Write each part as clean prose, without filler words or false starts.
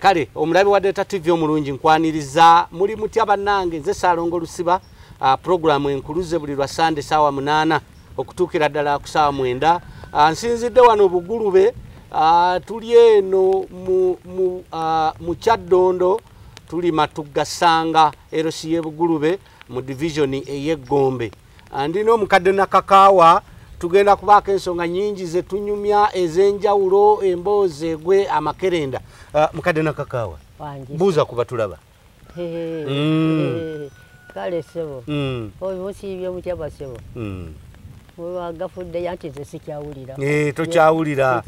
kale omulabi wa Delta TV omulungi nkwaniriza muli mutya bannange nze Salongo Lusiba programu enkuluze buli lwa Sunday sawa 8 okutukira ddala ku sawa 9 nsinzidde wano Bugulube tuli eno mu Kyaddondo tuli Matugasanga erosiye Bugulube mu division ey'Egombe andino mukadde na kakaawa tugenda kubaako ensonga nyingi ze tunyumya ezenjawulo emboozi gwe amakerenda mukadde na kakaawa buuza kuba tulaba kale sebo oyo musibye mutyaba sebo wagafudde yanti ze sikyawulira tokyawulira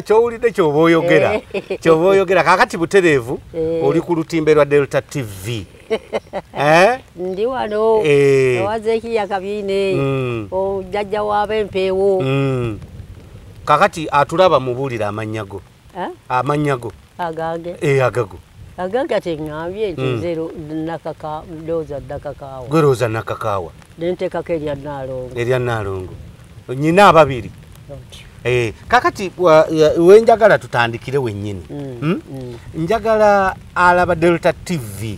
kyowulidde kyoba oyogera kyoba oyogera kakati butereevu oli ku lutimbe lwa Delta TV ndi wano owazeeki yakabiine ojjajja w'abempeewo kakati atulaba mubuulira amanyago amanyago agange agago agaga teŋŋambye nti nze ndowooza ddakakaawa gwe lowooza nakakaawa nenteekako erya Naalongo nyina ababiri kakati wenjagala tutandikire wennyini njagala alaba Delta TV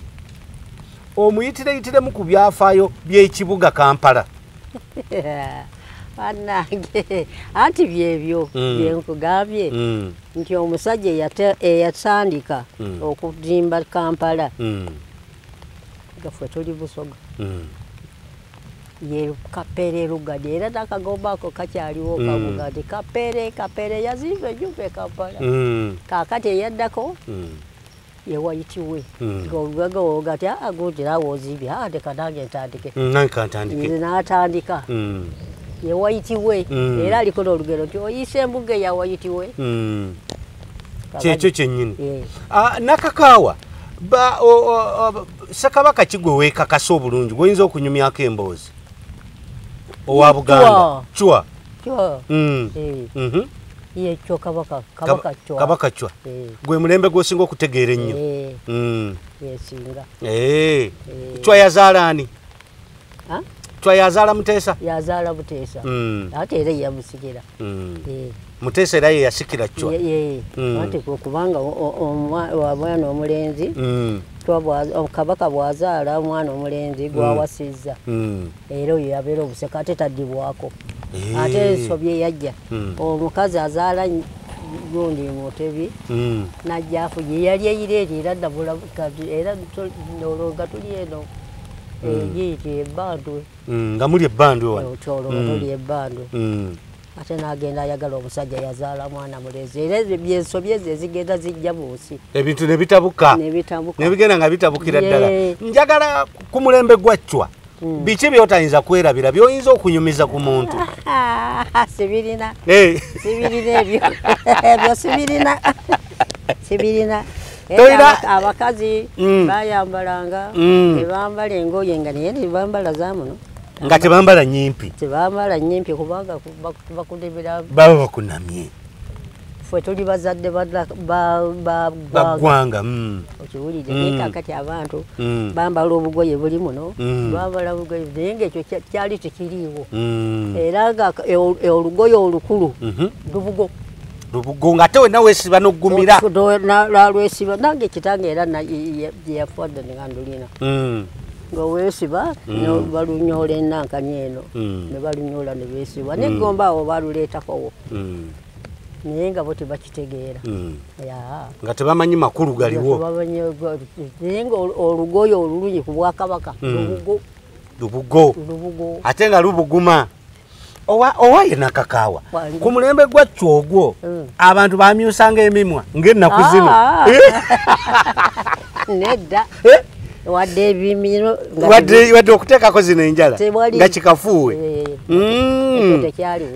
omuyitireyitiremu ku byafaayo by'ekibuga Kampala bannange anti byebyo byenkugambye nti omusajja eyatandika okuzimba Kampala gaffe tuli Busoga ye Kapere Lugadi era nakagomba ako kakyaliwo kavuga nti Kapere yazimba ennyumba e Kampala kaakati eyaddako ye wayitiwe ng'olugaga wogati agutirawo ozibye ndeka nange ntandike nze n'atandika ye wayitiwe era aliko n'olugero nti oyise embuga eya wayitiwe kyekyo kyennyini nakakaawa Ssekabaka kigwe weekakasa obulungi gwoyinza okunyumyako emboozi owa Buganda Chwa yekyo Kabaka Chwa gwe mulembe gwosinga okutegeera ennyo yesinga Chwa yazaala ani Chwa yazaala Muteesa yazaala Muteesa ate era yamusikira Muteesa era ye yasikira Chwa ate kubanga omwana omulenzi Kabaka bwazaala omwana omulenzi gwawasizza era oyo yabeera obuseka ate taddibwako ate ensobye yajja omukazi azaala gundi Mutebi najjaafu ye yali eyireeri era ddabula era olonga tuli eno giyitire ebbandwe nga muli ebbandwe wano tuli ebbandwe ate n'agenda ayagala omusajja yazaala mwana mulezi era byensobye ezo ezigenda zijja mu nsi ebintu ne bitabuka nebigenda nga bitabukira ddala njagala ku mulembe gwa Chwa biki byotayinza kwerabira byoyinza okunyumiza ku muntu sibirina ebyo sibirina abakazi bayambalanga tebambala engoye nga naye nebambala zamuno nga tebambala nyimpi kubanga bakudebera baba bakunamye fwe tuli bazadde baggwanga okiwulire kakati abantu bambala obugoye buli muno bambala obugoye naye ngaekyo kyali tekiriiwo era nga olugoye olukulu lubugo nga te wenna weesiba n'oggumira lwesiba nange kitange era yeyafwadde ngandulina nga weesiba balunyola ennankani eno ne balunyola ne beesiba negomba awo baluleetakowo naye nga bo tebakitegeera nga tebamanyi makulu galiwo naye nga olugoye olulungi ku Bwakabaka lubugo ate nga lubuguma owaye nakakaawa ku mulembe gwa Chwa ogwo abantu bamyusanga emimwa ng'ennaku zino nedda wadde ebimiro wadde okuteekako zino enjala nga kikafuuwe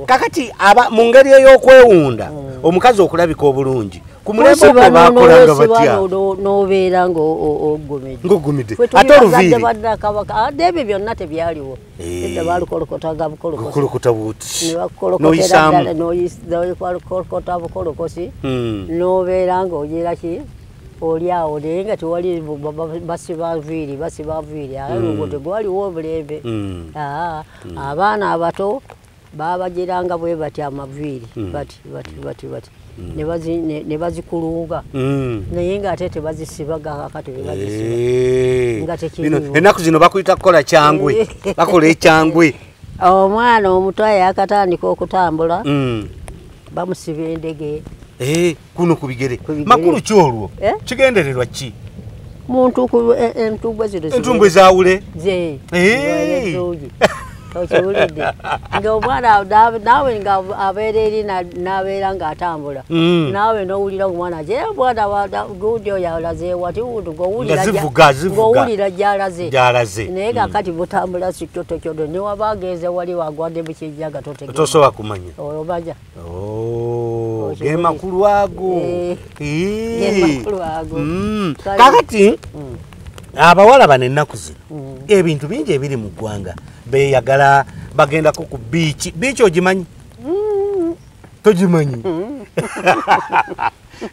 kakati mu ngeri ey'okwewunda omukazi okulabika obulungi ku mulembe ogwo baakolanga batya n'obeera ng'oggumidde ate oluviiri ate ebyo byonna tebyaliwo edda balukolokotanga bukolokota buti noyisamukolokota bukolokosi n'obeera ng'ogeraki oli awo naye nga tewali basiba nviiri olwo tegwaliwo obulembe abaana abato babagiranga bwe bati amaviiri bati ne bazikulunga naye ng'ate tebazisibaga kakati be bazisiba nga tekiriwo. Ennaku zino bakuyita kukola kyangwe bakola ekyangwe. Omwana omuto yakatandika okutambula bamusiba endege. Kuno ku bigere makulu ki olwo kigendererwa ki? Muntu entumbwe zino entumbwe zaawule okiwulidde nga omwana naawe nga abeera eri n'abeera ng'atambula naawe n'owulira omwana mwana gundi oyo alaze wati wuntu ng'owulira gy'alaze naye kakati butambula sikyotokyolo ne waba agenze wali wagwadde mu kijjaga tosobola kumanya obaja ge makulu ago kakati abawala bano ennaku zino ebintu bingi ebiri mu ggwanga beyagala bagendako ku biiki ogimanyi? Togimanyi?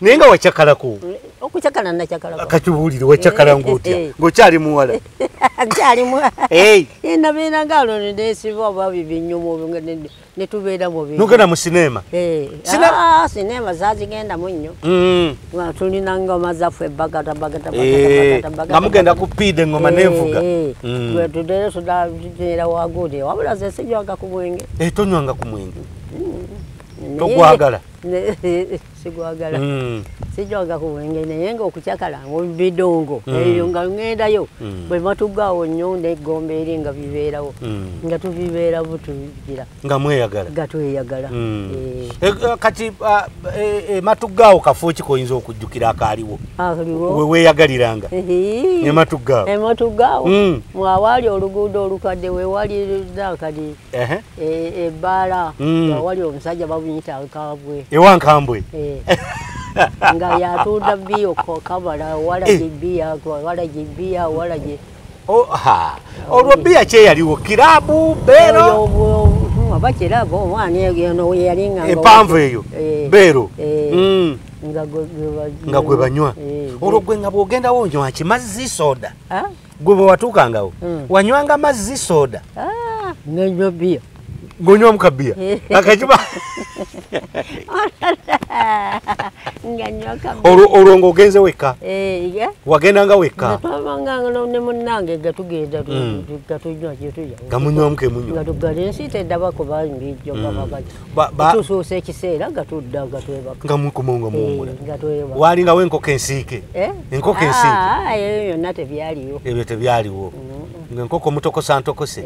Naye nga wacakalako okucakala nacakalako katubuulire wacakala ng'otya ng'okyali muwala? Nkyali muwala nabeera ngalo nesiba oba bibinyumu ne tubeera mu bintu nogenda mu sinema? Sinema zazigendamu nnyo tulina ngoma zaffe bagata nga mugenda kupiida engoma n'envuga gwe tudere tudaera wagude wabula ze sijwanga ku mwenge. Tonywanga ku mwenge? Togwagala? Sigwagala sijwanga ku mwenge naye ng'okucakala mu bidongo eyo nga ŋŋendayo bwe matugaawo nnyo n'eggomba eri nga bibeerawo nga tubibeera butugira nga mweyagala nga tweyagala. Kati matugaawo kafo ki koyinza okujjukira akaaliwo we weeyagaliranga? Ematugaawo mwawaali oluguudo olukadde we wali nakadi ebbaala nga wali omusajja babuyita Nkambwe. Ewankambwe nga yatunda biyo kabala walaje biya olwo biya kyeyaliwo kirabu beero aba kirabu omwana eno yalinga empanvu eyo beero nga gwe banywa olwo gwe nga bw'ogendawo onywa kimazzi soda gwe bwe watuukangawo wanywanga mazzi soda nenywa biya ng'onywa mukabiya akakiba olwo ng'ogenze wekka wagendanga wekka ne munnange gatugenda gatunywa gamunywamu kemunywa nga tugala ensi teddaba kuba mbijjo tusuusa ekiseera gatudda gatwebaka nga mukomonga muwumula waalingawo enkoko ensiike enkoko ensiike eyo yonna tebyaliwo ebyo tebyaliwo ng'enkoko mutokosa ntokose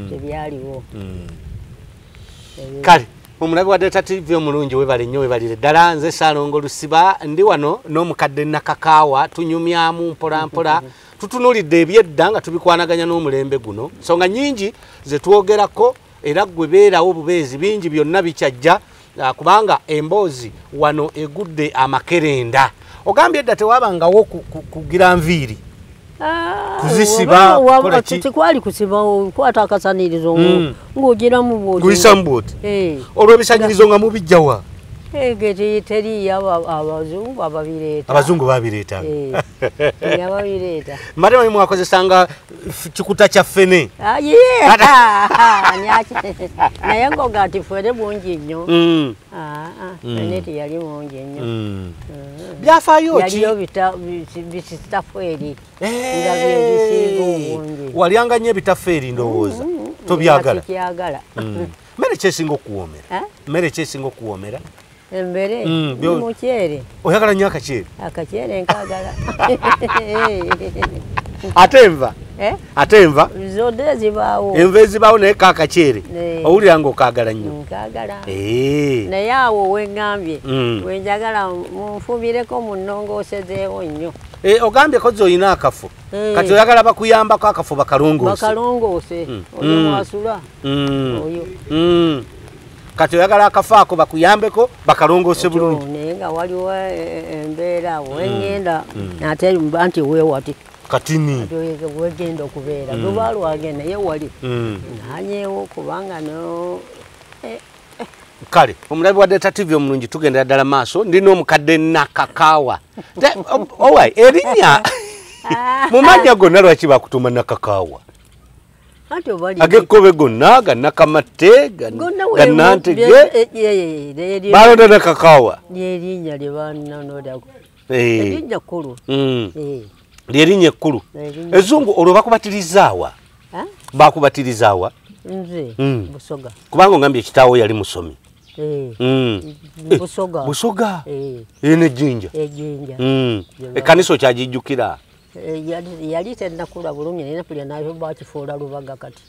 tebyaliwo. Kale omulabi wa Delta TV omulungi webale nnyo webalire ddala nze Saalongo Lusiba ndi wano n'omukadde Nakakaawa tunyumyamu mpolampola tutunuulidde ebyedda nga tubikwanaganya n'omulembe guno nsonga nnyingi ze twogerako era gwe beerawo bubeezi bingi byonna bikyajja kubanga emboozi wano egudde amakerenda ogambye edda tewabangawo kugira nviiri kuzisiba tikwali kusiba kwata akasanirizo ng'ogiramu bwoti kuyisamu bwoti olwo ebisanyirizo nga mubijjawa teriyo abazungu babireeta matema mwakozesanga kikuta kya ffene naye ngoga ati ffene bungi nnyo ffene teyali mungi nnyo byafaayo ki yaliyo bitafeeri nga byebisiiga obungi walyanga nnyo ebitafeeri ndowooza tobyagala mmere kyesinga okuwoomera mmere kyesinga okuwoomera embere mukyere oyagala nnyo akakyere nkagala ate enva zodde zibaawo enva ezibaawo naye kaakakyere owulira ng'okaagala nnyo nkagala naye awo weŋŋambye wenjagala munfubireko munnongoosezeewo nnyo ogambyeko z'olina akafo kati oyagala bakuyambako akafo bakalongoose oyo mwasula oyo kati oyagala akafo ako bakuyambeko bakalongoose bulungi naye nga waliwo embeera weŋŋenda ate anti weewati katini wegenda okubeera luba lwagenda naye wali nanyeewo kubanga no kale omulabi wa Delta TV omulungi tugendera ddala maaso ndi n'omukadde Nakakaawa owai erinnya mu mannya gonna lwaki bakutuma Nakakaawa agekkobe gonna gannakamatte gannantege balonda ne kakawa lyerinnya lye bananodako erinnya kkulu lyerinnya ekkulu ezungu olwo bakubatirizaawa bakubatirizaawa nze Busoga kubanga ongambye kitaawo yali musomi Busoga nejjinja ekkanisa okyagijjukira yali tennakula bulungi naye napulya nayo bakifuula Lubaga kati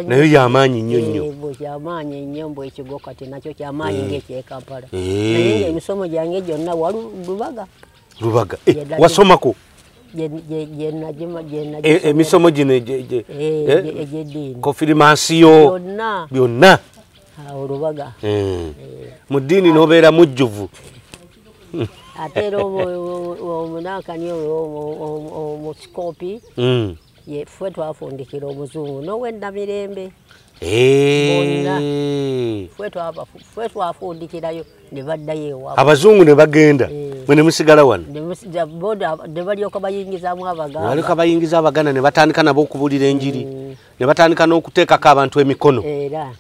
nayo yamaanyi nnyo nnyo kyamaanyi nnyo mbu ekigo kati nakyo kyamaanyi ng'ekyekampala naye emisomo gyange gyonna walu Lubaga wasomako emisomo gino egyeddiini konfirimansiyo byonna Lubaga mu ddiini n'obeera mujjuvu ate era omunankani omusikopi ffe twafundikira omuzungu n'owennamirembe ffe twafundikirayo ne baddayo ewaabwe abazungu ne bagenda mwe ne musigala wano ne balyoka bayingizaamu abaganda ne batandika nabo okubuulira enjiri ne batandika n'okuteekako abantu emikono era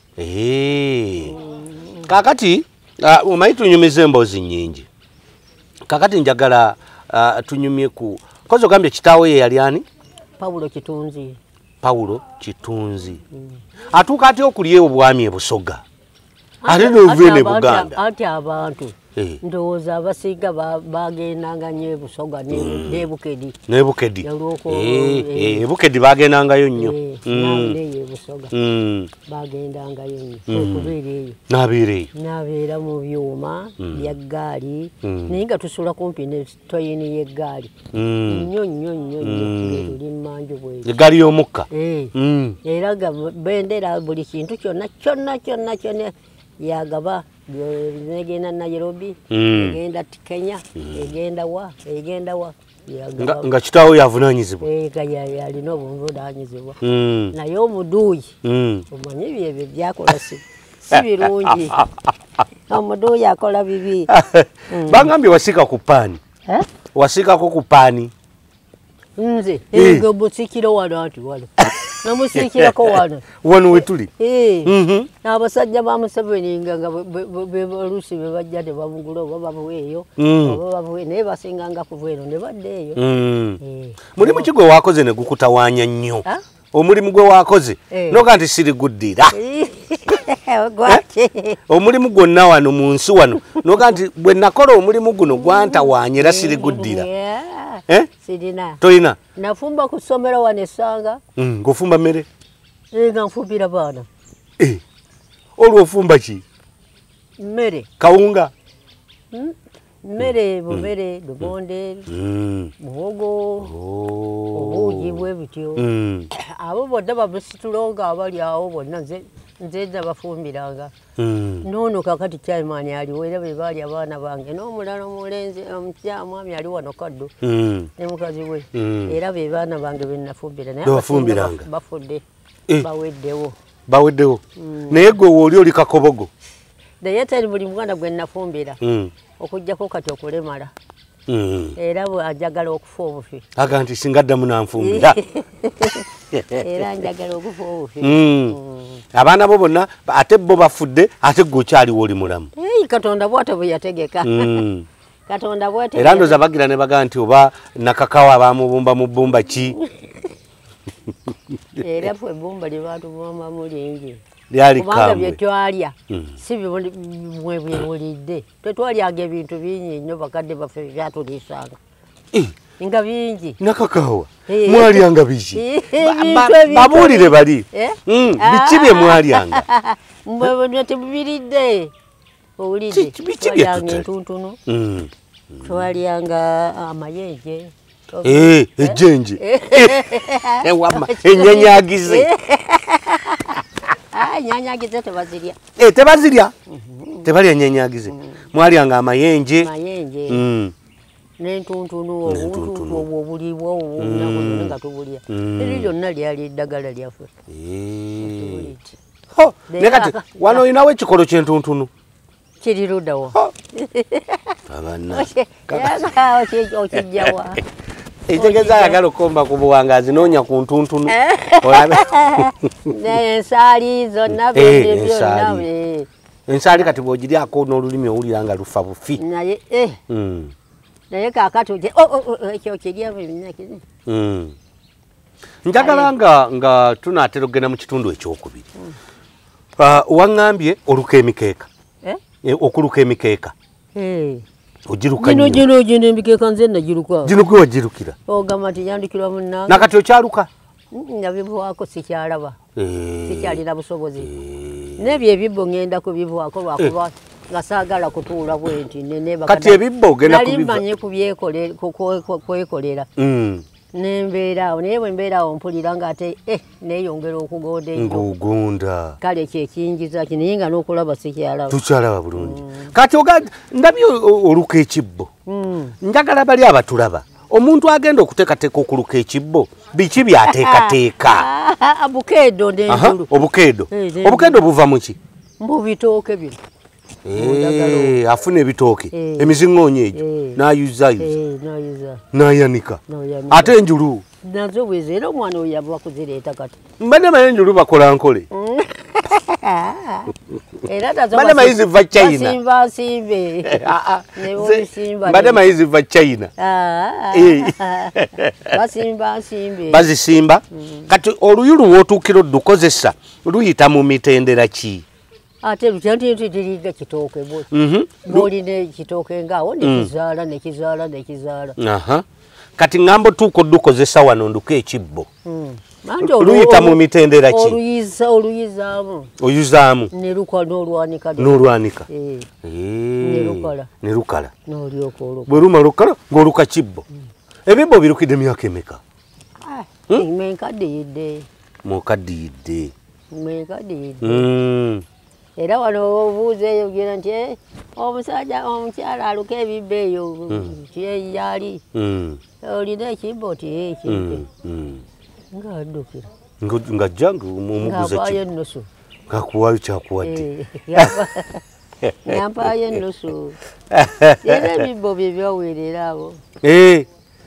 kaakati omanyi tunyumiza emboozi nnyingi kakati njagala tunyumye ku kozi ogambye kitaawe ye yali ani Paulo Kitunzi atuuka atya okulya obwami e Busoga ate n'ovuye Buganda ati abantu ndowooza abasinga bagendanga nnyo e Busoga n'Ebukedi Ebukedi bagendangayo nnyo e Busoga bagendangayo nnyo okubeera eyo n'abeera mu byuma bya ggaali naye nga tusula kumpi ne toyini y'eggaali nnyo tuli mmanju bweyo eggaali y'omukka era ga bendera buli kintu kyonna yagaba negenda Nairobi egenda Kenya egenda wa nga kitaawo yavunaanyizibwa yalina obuvunaanyizibwa naye omuduuyi omanyi byebyo byakola si birungi omuduuyi akola bibi bangambye wasiika ku paani wasiikako ku paani nze omusikiro wano ati wano namusiikirako wano wetuli abasajja ba Museveni nga oluusi be bajja ne bamugula oba babuweeyo naye basinganga kuva eno ne badda eyo mulimu ki gwe waakoze ne gukutawaanya nnyo omulimu gwe waakoze noga nti siriguddira omulimu gwonna wano mu nsi wano noga nti bwe nakola omulimu guno gwantawaanya era siriguddira sirina toyina nafumba ku ssomero wano essanga ng'ofumba mmere nga nfumbira baana olwo ofumba ki mmere kawunga mmere bumere lumonde muwogo obuugi bwe butyo abo bonna bamusitulonga abali awo bonna nzenza bafumbiranga noono kakati kyaimaani aliwo era be baali abaana bange n'omulala omulenzi omukyamwami ali wano kaddo ne mukazi we era be baana bange be nafumbira naye bafudde baweddewo naye gwe wooli oli kakobogo naye teri buli mwana gwe nafumbira okujjako kati okulemala era njagala okufa obufi aga nti singa ddamu nanfumbira era njagala okufa obufi abaana bo bonna ate bo bafudde ate gwe okyaliwo oli mulamu katonda bw'atyo bwe yategeka katonda bw'atyo era ndoza bagira ne baga nti oba nakakawa abamubumba mu bbumba ki era ffe ebbumba lye baatubumbamu lingi lyali kubanga bye twalya si bimwe byewulidde tetwalyanga ebintu bingi nnyo bakadde baffe byatuliisanga nga bingi nakakawa mwalyanga biki babuulire bali biki bye mwalyanga mbwe tebubiridde owulidde twalyanga entuntunu twalyanga amayenje ejjenje enyanyagize nyanyagize tebazirya tebazirya tebalya nyanyagize mwalyanga amayenje n'entuntunu obuntu obulibwa obunaku nga tubulya eri lyonna lyali eddagala lyaffe ne kati wano olinawo ekikolo ky'entuntunu kiri luddawa abana okijjawa Etegeza yagalo komba kubuwangazi nonya ku ntuntunu. Ensali zonna byonna. Ensali kati bwogiri ako n'olulimi owulira nga lufa bufi. Naye naye kaakati ekyo kirya binyakiri. Njagala nga tunaatera okugenda mu kitundu ekyokubiri. Waŋŋambye oluka emikeeka. Okuluka emikeeka. Ogiruka nnyo. Gino emikeeka nze nagiruka. Gino gwe wagirukira? Ogamba nti yandikirwa munnange. Nakati okyaluka? Nabivuwaako sikyalaba. Sikyalina busobozi. N'ebyo ebibbo ngenda kubivuwaako lwakuba nga saagala kutuula bwenti. Kati ebibbo ogenda kubiva? Nali mmanyi kwekolera. Nembeeraawo naye bwe mbeeraawo mpulira ng'ate neeyongera okugonda ennyo. Ng'ogunda. Kale kyekinjiza naye nga n'okulaba sikyalaba. Tukyalaba bulungi. Kati ndabye oluka ekibbo. Njagala bali abatulaba. Omuntu agenda okuteekateeka okuluka ekibbo biki byateekateeka? Bukeedo n'enjulu. Obukeedo. Obukeedo buva mu ki? Mu bitooke bino. Afuna ebitooke emiziŋŋoonyo egyo n'ayuza n'ayanika ate enjulu nazo bweze era omwana oyo yava kuzireeta kati mbadde maye enjulu bakola nkole era nazo mbadde maye ziva China mbadde maye ziva China bazisimba kati oluyu luwootuukira oddukozesa luyita mu mitendera ki? Ate lutyantiritiriga kitooke ng'olina ekitooke ngaawo nekizaala. Kati ŋŋamba otuuka oddukozesa wano nduka ekibbo. Luyita mu mitendera ki? Oluyizaamu. Oyuzaamu. N'olwanika. Ne lukala. N'olyoka olukala. Bwe lumala okukala ng'oluka kibbo. Ebibbo birukidde myaka emeka? Mwenkadiyidde. Mwenkadiyidde. Era wano obuuza ogira nti omukyala aluka ebibbo eyo kyeyali olina ekibbo ti ekibbe ng'addukira ng'ajja ng'omuguza ennusu ng'akuwaayo kyakuwadde yampaayo ennusu era ebibbo bye byaweerera abo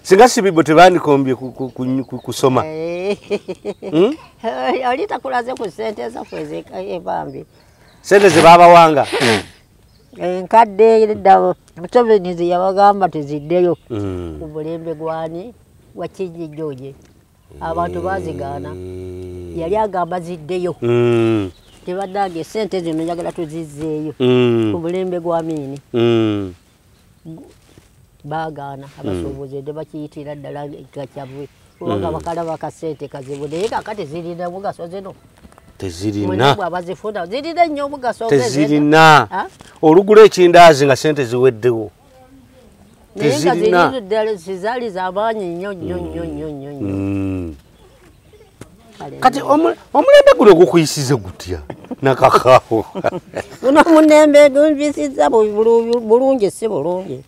singa si bibbo tebandikombye kusoma oli takulaze ku ssente zaffe ez'ebambi sente ze babawanga enkadde edda Museveni ze yabagamba teziddeyo ku bulembe gwani wa Kijjooje abantu bazigaana yali agamba ziddeyo tebaddange esente zino njagala tuzizzeeyo ku bulembe gwa Amin baagaana abasuubuzi tebakiyitira ddala kakyabwe kubanga bakalaba kasente kazibu naye kakati zirina mugaso zino tezirina tezirina olugula ekindaazi nga sente ziweddewo tezirina zizaali z'amaanyi nnyo kati omulembe guno gukuyisize gutya nakakaawo guno omulembe gunvisiza bulungi si bulungi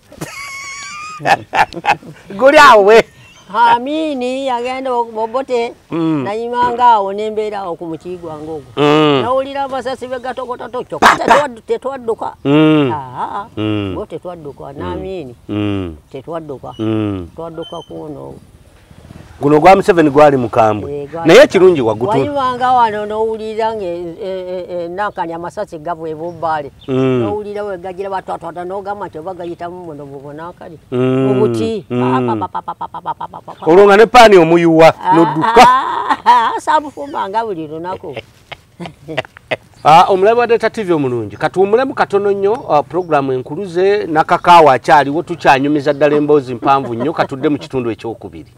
guli awe Amini yagenda obote nayimanga awo nembeera awo ku mukiigwa ng'ogwo nawulira amasasi begatokota tokyo tetwadduka bo tetwadduka n'Amini tetwadduka twadduka kuno guno gwa Museveni gwali mukambwe naye kirungi wagutu wayimanga wano n'owulira nankani amasasi gabwe ebubbale n'owulira wegagira batwatwata n'ogamba nti oba gayitamu muno bubonankali obuti olwo nga ne paani omuyuwa n'odduka saabufumanga buli lunaku omulabi wa Delta TV omulungi kati omulemu katono nnyo programu enkuluze nakakaawa akyaliwo tukyanyumiza ddala emboozi mpanvu nnyo katudde mu kitundu ekyokubiri